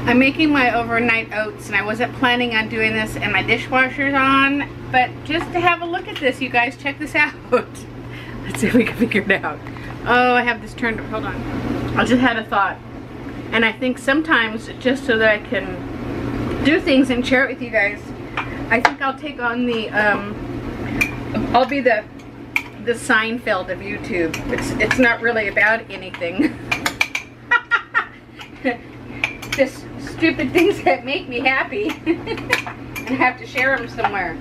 I'm making my overnight oats, and I wasn't planning on doing this, and my dishwasher's on, but just to have a look at this, you guys, check this out. Let's see if we can figure it out. Oh, I have this turned up. Hold on. I just had a thought, and I think sometimes, just so that I can do things and share it with you guys, I think I'll take on the, I'll be the Seinfeld of YouTube. It's not really about anything. Just stupid things that make me happy and have to share them somewhere.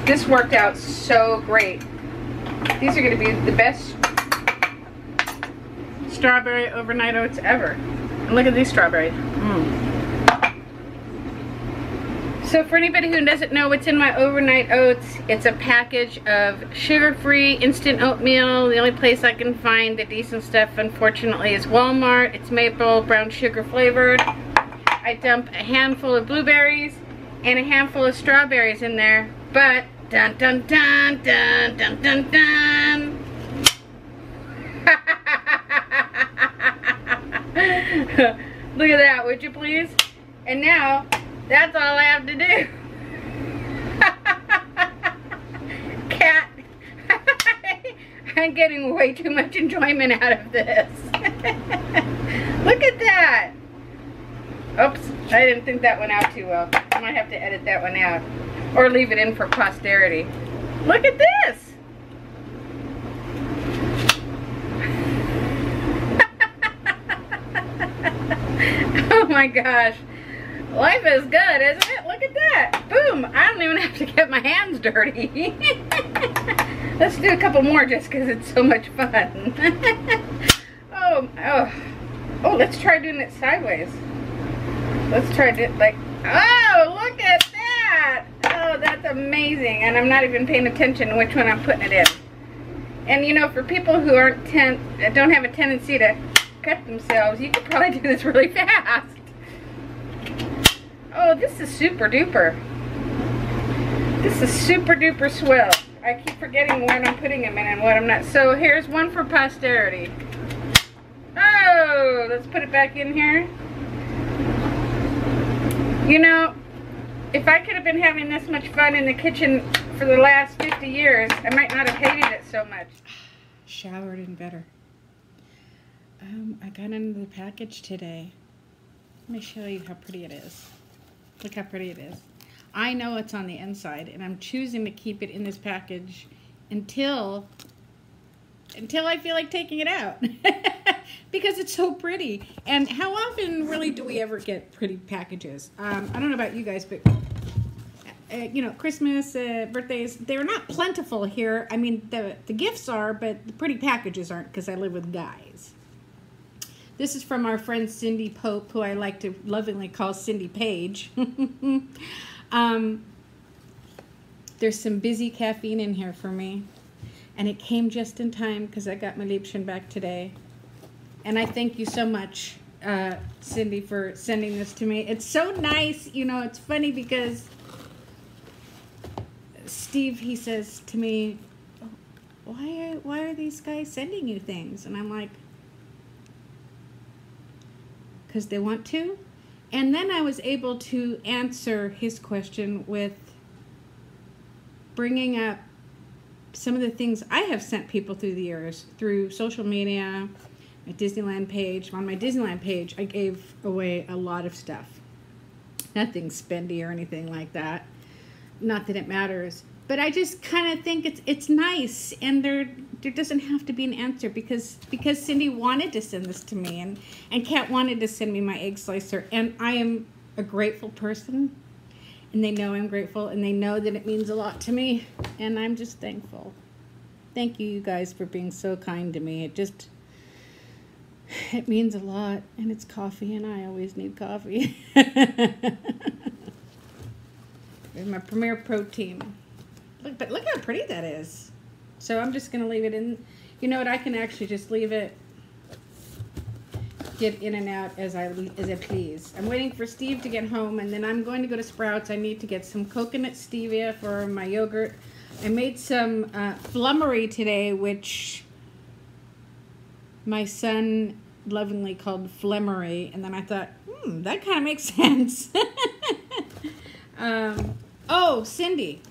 This worked out so great. These are going to be the best strawberry overnight oats ever. And look at these strawberries. So for anybody who doesn't know what's in my overnight oats, it's a package of sugar-free instant oatmeal. The only place I can find the decent stuff, unfortunately, is Walmart. It's maple brown sugar flavored. I dump a handful of blueberries and a handful of strawberries in there. But, dun dun dun dun dun dun dun. Look at that, would you please? And now, that's all I have to do. Cat. I'm getting way too much enjoyment out of this. Look at that. Oops, I didn't think that one out too well. I might have to edit that one out. Or leave it in for posterity. Look at this. Oh my gosh. Life is good, isn't it? Look at that. Boom. I don't even have to get my hands dirty. Let's do a couple more just because it's so much fun. Oh, let's try doing it sideways. Let's try to like, oh, look at that. Oh, that's amazing. And I'm not even paying attention to which one I'm putting it in. And you know, for people who don't have a tendency to cut themselves, you could probably do this really fast. Oh, this is super duper. This is super duper swell. I keep forgetting what I'm putting them in and what I'm not. So here's one for posterity. Oh, let's put it back in here. You know, if I could have been having this much fun in the kitchen for the last 50 years, I might not have hated it so much. Showered and better. I got into the package today. Let me show you how pretty it is. Look how pretty it is. I know it's on the inside, and I'm choosing to keep it in this package until I feel like taking it out. Because it's so pretty. And how often really do we ever get pretty packages? I don't know about you guys, but you know, Christmas, birthdays, they're not plentiful here. I mean, the gifts are, but the pretty packages aren't because I live with guys. This is from our friend Cindy Pope, who I like to lovingly call Cindy Page. There's some busy caffeine in here for me. And it came just in time because I got my Liebchen back today. And I thank you so much, Cindy, for sending this to me. It's so nice. You know, it's funny because Steve, he says to me, why are these guys sending you things? And I'm like, because they want to. And then I was able to answer his question with bringing up some of the things I have sent people through the years, through social media, my Disneyland page. On my Disneyland page, I gave away a lot of stuff. Nothing spendy or anything like that. Not that it matters. But I just kind of think it's nice, and there doesn't have to be an answer because Cindy wanted to send this to me, and Kat wanted to send me my egg slicer, and I am a grateful person, and they know I'm grateful, and they know that it means a lot to me, and I'm just thankful. Thank you guys for being so kind to me. It means a lot, and it's coffee, and I always need coffee. It's my premier protein. But look how pretty that is. So I'm just going to leave it in. You know what? I can actually just leave it, get in and out as I please. I'm waiting for Steve to get home, and then I'm going to go to Sprouts. I need to get some coconut stevia for my yogurt. I made some flummery today, which my son lovingly called Flemmery, and then I thought, that kind of makes sense. Oh, Cindy,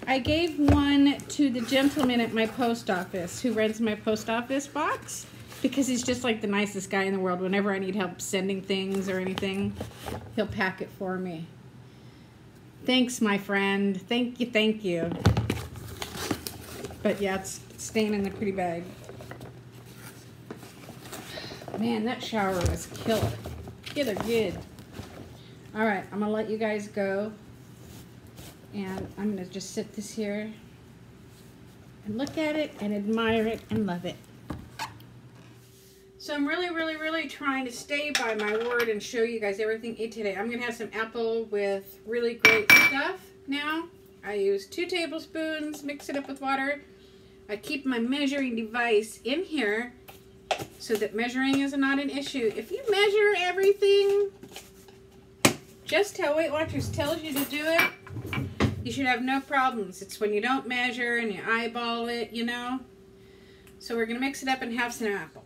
I gave one to the gentleman at my post office who rents my post office box, because he's just like the nicest guy in the world. Whenever I need help sending things or anything, he'll pack it for me. Thanks, my friend. Thank you, thank you. But yeah, it's staying in the pretty bag. Man, that shower was killer. Killer good. All right, I'm gonna let you guys go. And I'm gonna just sit this here and look at it and admire it and love it. So I'm really trying to stay by my word and show you guys everything I ate today. I'm gonna have some apple with really great stuff now. I use 2 tablespoons, mix it up with water. I keep my measuring device in here so that measuring is not an issue. If you measure everything just how Weight Watchers tells you to do it, you should have no problems. It's when you don't measure and you eyeball it, you know. So we're gonna mix it up and have some apple.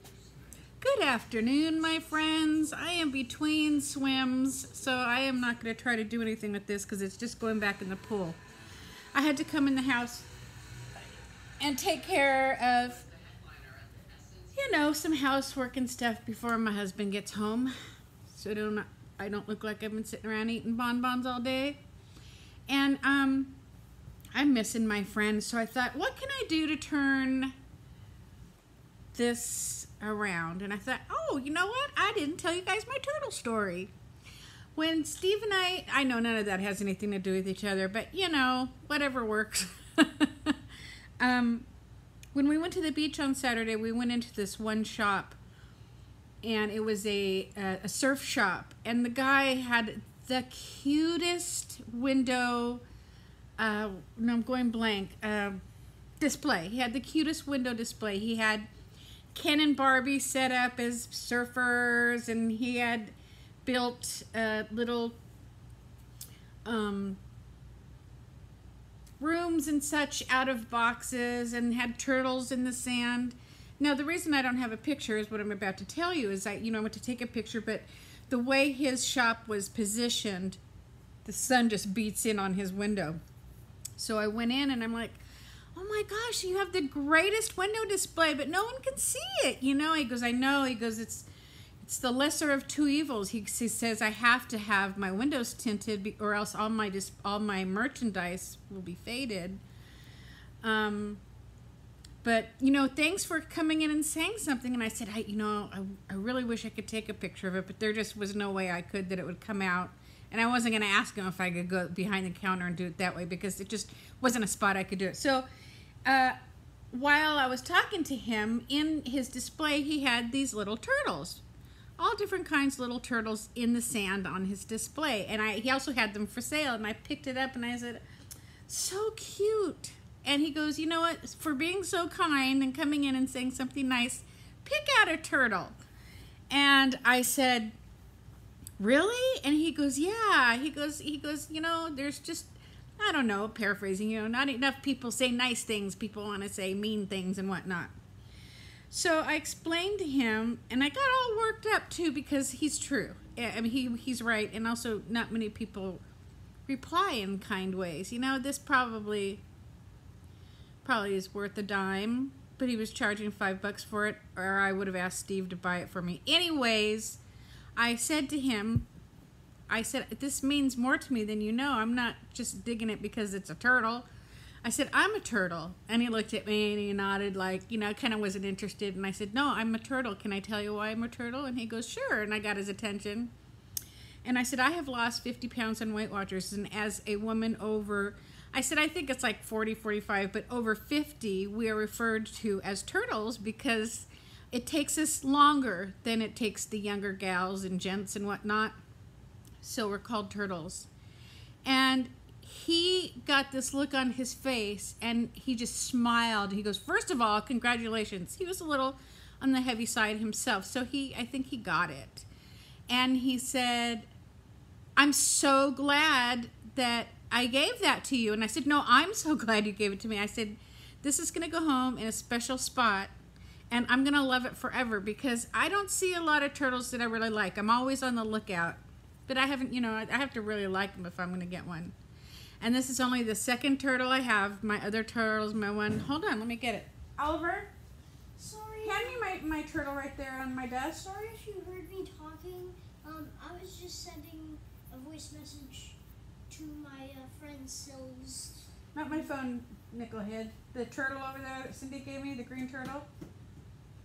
Good afternoon, my friends. I am between swims, so I am not going to try to do anything with this because it's just going back in the pool. I had to come in the house and take care of, you know, some housework and stuff before my husband gets home, so I don't look like I've been sitting around eating bonbons all day. And I'm missing my friend, so I thought, what can I do to turn this around? And I thought, oh, you know what? I didn't tell you guys my turtle story. When Steve and I know none of that has anything to do with each other, but you know, whatever works. When we went to the beach on Saturday, we went into this one shop, and it was a surf shop, and the guy had the cutest window, no, I'm going blank, display. He had the cutest window display. He had Ken and Barbie set up as surfers, and he had built little rooms and such out of boxes, and had turtles in the sand. Now, the reason I don't have a picture is what I'm about to tell you. Is I went to take a picture, but the way his shop was positioned, the sun just beats in on his window. So I went in, and I'm like, oh my gosh, you have the greatest window display, but no one can see it. You know, he goes, I know. He goes, it's the lesser of two evils. He says, I have to have my windows tinted, or else all my merchandise will be faded. But, you know, thanks for coming in and saying something. And I said, I really wish I could take a picture of it, but there just was no way I could, that it would come out. And I wasn't going to ask him if I could go behind the counter and do it that way, because it just wasn't a spot I could do it. So while I was talking to him, in his display, he had these little turtles. All different kinds of little turtles in the sand on his display. And he also had them for sale. And I picked it up and I said, so cute. And he goes, you know what? For being so kind and coming in and saying something nice, pick out a turtle. And I said, really? And he goes, yeah. He goes, you know, there's just, I don't know, paraphrasing, you know, not enough people say nice things. People want to say mean things and whatnot. So I explained to him, and I got all worked up too, because he's true. I mean, he's right, and also not many people reply in kind ways. You know, this probably is worth a dime, but he was charging $5 for it, or I would have asked Steve to buy it for me. Anyways, I said to him, I said, this means more to me than you know. I'm not just digging it because it's a turtle. I said, I'm a turtle. And he looked at me and he nodded like, you know, kind of wasn't interested. And I said, no, I'm a turtle. Can I tell you why I'm a turtle? And he goes, sure. And I got his attention. And I said, I have lost 50 pounds on Weight Watchers. And as a woman over, I said, I think it's like 40, 45, but over 50, we are referred to as turtles because it takes us longer than it takes the younger gals and gents and whatnot. So we're called turtles. And he got this look on his face, and he just smiled. He goes, first of all, congratulations. He was a little on the heavy side himself, so I think he got it. And he said, I'm so glad that I gave that to you. And I said, no, I'm so glad you gave it to me. I said, this is going to go home in a special spot, And I'm going to love it forever because I don't see a lot of turtles that I really like. I'm always on the lookout. But I haven't, you know, I have to really like them if I'm going to get one. And this is only the second turtle I have. My other turtles, my one. Hold on, let me get it. Oliver? Sorry. Hand me my turtle right there on my desk. Sorry if you heard me talking. I was just sending a voice message to my friend Sills. Not my phone, Nickelhead. The turtle over there that Cindy gave me, the green turtle.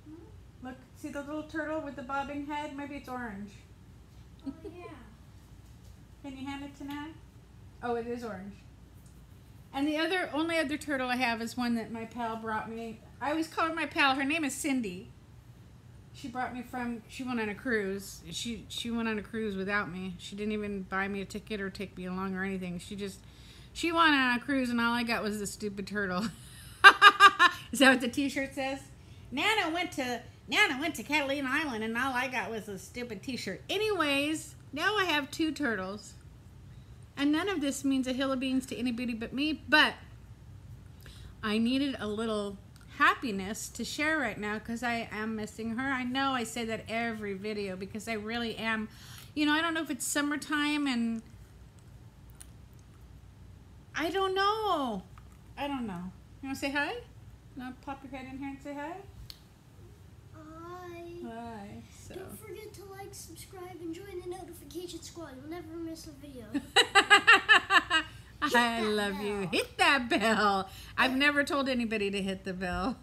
Hmm? Look, see the little turtle with the bobbing head? Maybe it's orange. Oh, yeah. Can you hand it to Nat? Oh, it is orange. And the only other turtle I have is one that my pal brought me. I always call her my pal. Her name is Cindy. She brought me from, she went on a cruise. She went on a cruise without me. She didn't even buy me a ticket or take me along or anything. She went on a cruise and all I got was the stupid turtle. Is that what the t-shirt says? Nana went to Catalina Island and all I got was a stupid t-shirt. Anyways, now I have 2 turtles. And none of this means a hill of beans to anybody but me, but I needed a little happiness to share right now because I am missing her. I know I say that every video because I really am. You know, I don't know if it's summertime and I don't know. You want to say hi? You want to pop your head in here and say hi? Hi. Hi. So. Don't forget to like, subscribe, and join the notification squad. You'll never miss a video. I love you. Hit that bell. I've never told anybody to hit the bell.